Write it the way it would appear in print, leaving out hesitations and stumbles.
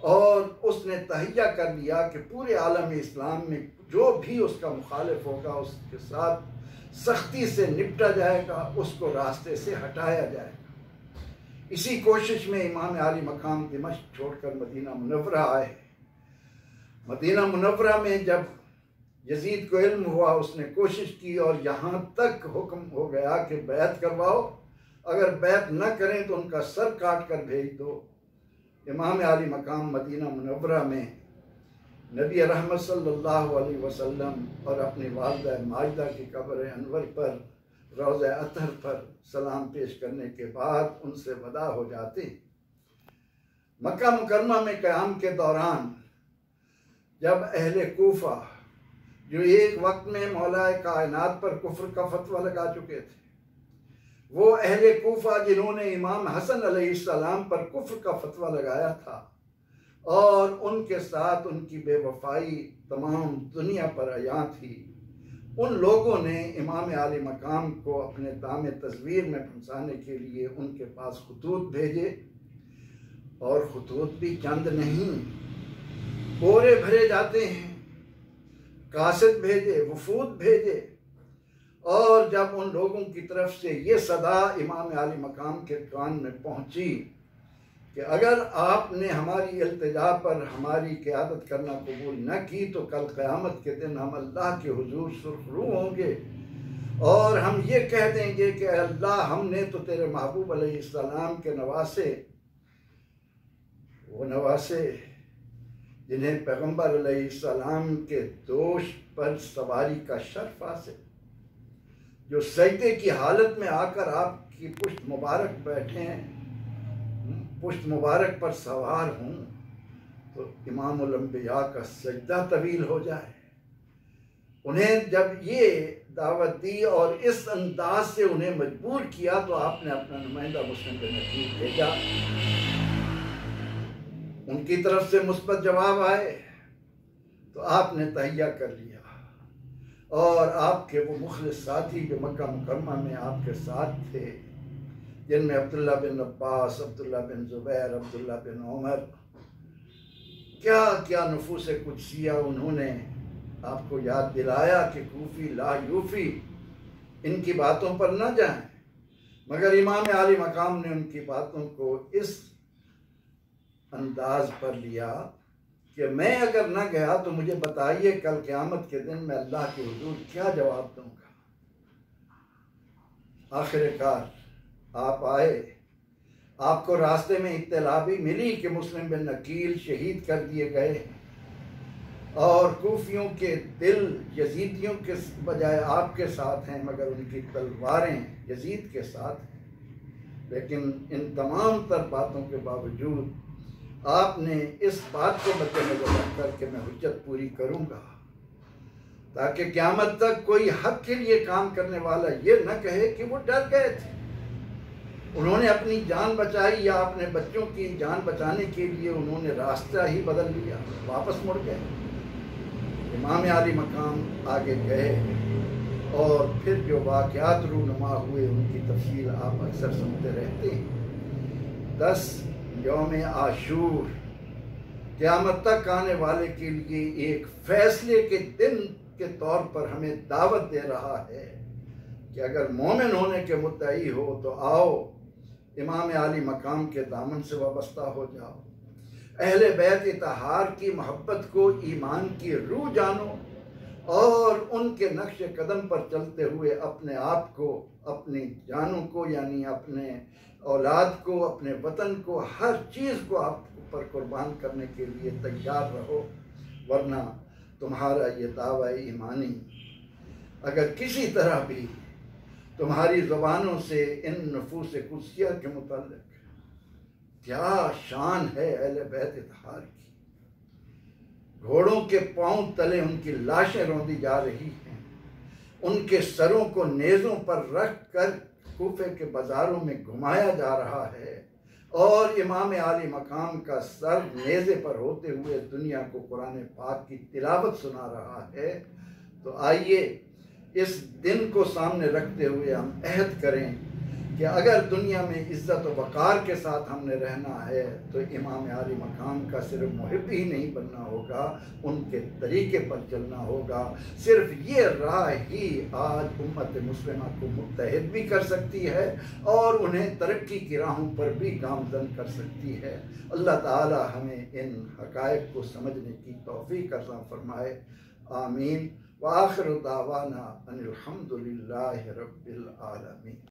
اور اس نے تہیہ کر لیا کہ پورے عالم اسلام میں جو بھی اس کا مخالف ہوگا اس کے ساتھ سختی سے نپٹا جائے گا، اس کو راستے سے ہٹایا جائے گا۔ اسی کوشش میں امام عالی مقام دمشق چھوڑ کر مدینہ منورہ آئے۔ مدینہ منورہ میں جب یزید کو علم ہوا، اس نے کوشش کی اور یہاں تک حکم ہو گیا کہ بیعت کرواؤ، اگر بیعت نہ کریں تو ان کا سر کاٹ کر بھیج دو۔ امام عالی مقام مدینہ منورہ میں نبی رحمت صلی اللہ علیہ وسلم اور اپنی والدہ ماجدہ کی قبر انور پر، روضہ اطہر پر سلام پیش کرنے کے بعد ان سے وداع ہو جاتے۔ مکہ مکرمہ میں قیام کے دوران جب اہل کوفہ جو ایک وقت میں مولا کائنات پر کفر کا فتویٰ لگا چکے تھے، وہ اہل کوفہ جنہوں نے امام حسن علیہ السلام پر کفر کا فتویٰ لگایا تھا اور ان کے ساتھ ان کی بے وفائی تمام دنیا پر عیاں تھی، ان لوگوں نے امام عالی مقام کو اپنے دام تزویر میں پھنسانے کے لیے ان کے پاس خطوط بھیجے، اور خطوط بھی چند نہیں، بورے بھرے جاتے ہیں، قاصد بھیجے، وفود بھیجے، اور جب ان لوگوں کی طرف سے یہ صدا امام عالی مقام کے کان میں پہنچی کہ اگر آپ نے ہماری التجا پر ہماری قیادت کرنا قبول نہ کی تو کل قیامت کے دن ہم اللہ کے حضور سرخرو ہوں گے اور ہم یہ کہہ دیں گے کہ اے اللہ، ہم نے تو تیرے محبوب علیہ السلام کے نواسے، وہ نواسے جنہیں پیغمبر علیہ السلام کے دوش پر سواری کا شرف حاصل، جو سجدے کی حالت میں آ کر آپ کی پشت مبارک بیٹھے ہیں، پشت مبارک پر سوار ہوں، تو امام الانبیاء کا سجدہ طویل ہو جائے۔ انہیں جب یہ دعوت دی اور اس انداز سے انہیں مجبور کیا تو آپ نے اپنا نمائندہ مسلم بن عقیل بھیجا۔ ان کی طرف سے مثبت جواب آئے تو آپ نے تہیہ کر لیا، اور آپ کے وہ مخلص ساتھی جو مکہ مکرمہ میں آپ کے ساتھ تھے، جن میں عبداللہ بن عباس، عبداللہ بن زبیر، عبداللہ بن عمر، کیا کیا نفوس قدسیہ انہوں نے آپ کو یاد دلایا کہ کوفی لا یوفی، ان کی باتوں پر نہ جائیں، مگر امام عالی مقام نے ان کی باتوں کو اس انداز پر لیا کہ میں اگر نہ گیا تو مجھے بتائیے کل قیامت کے دن میں اللہ کے حضور کیا جواب دوں گا۔ آخر کار آپ آئے، آپ کو راستے میں اطلاع بھی ملی کہ مسلم بن عقیل شہید کر دیے گئے اور کوفیوں کے دل یزیدیوں کے بجائے آپ کے ساتھ ہیں، مگر ان کی تلواریں یزید کے ساتھ ہیں۔ لیکن ان تمام تر باتوں کے باوجود آپ نے اس بات کو مد نظر رکھ کر کہ میں حجت پوری کروں گا تاکہ قیامت تک کوئی حق کے لیے کام کرنے والا یہ نہ کہے کہ وہ ڈر گئے تھے، انہوں نے اپنی جان بچائی یا اپنے بچوں کی جان بچانے کے لیے انہوں نے راستہ ہی بدل لیا، واپس مڑ گئے۔ امام عالی مقام آگے گئے اور پھر جو واقعات رونما ہوئے ان کی تفصیل آپ اکثر سنتے رہتے ہیں۔ 10 یوم عاشور قیامت تک آنے والے کے لیے ایک فیصلے کے دن کے طور پر ہمیں دعوت دے رہا ہے کہ اگر مومن ہونے کے مدعی ہو تو آؤ، امام عالی مقام کے دامن سے وابستہ ہو جاؤ، اہل بیت اطہار کی محبت کو ایمان کی روح جانو اور ان کے نقش قدم پر چلتے ہوئے اپنے آپ کو، اپنی جانوں کو، یعنی اپنے اولاد کو، اپنے وطن کو، ہر چیز کو آپ پر قربان کرنے کے لیے تیار رہو، ورنہ تمہارا یہ دعویٰ ایمانی اگر کسی طرح بھی تمہاری زبانوں سے ان نفوس قدسیہ کے متعلق کیا شان ہے اہل بیت اطہار کی، گھوڑوں کے پاؤں تلے ان کی لاشیں روندی جا رہی ہیں، ان کے سروں کو نیزوں پر رکھ کر کوفے کے بازاروں میں گھمایا جا رہا ہے اور امام عالی مقام کا سر نیزے پر ہوتے ہوئے دنیا کو قرآن پاک کی تلاوت سنا رہا ہے، تو آئیے اس دن کو سامنے رکھتے ہوئے ہم عہد کریں کہ اگر دنیا میں عزت و وقار کے ساتھ ہم نے رہنا ہے تو امام عالی مقام کا صرف محب ہی نہیں بننا ہوگا، ان کے طریقے پر چلنا ہوگا۔ صرف یہ راہ ہی آج امت مسلمہ کو متحد بھی کر سکتی ہے اور انہیں ترقی کی راہوں پر بھی گامزن کر سکتی ہے۔ اللہ تعالی ہمیں ان حقائق کو سمجھنے کی توفیق عطا فرمائے، آمین۔ وآخر دعوانا ان الحمد للہ رب العالمین۔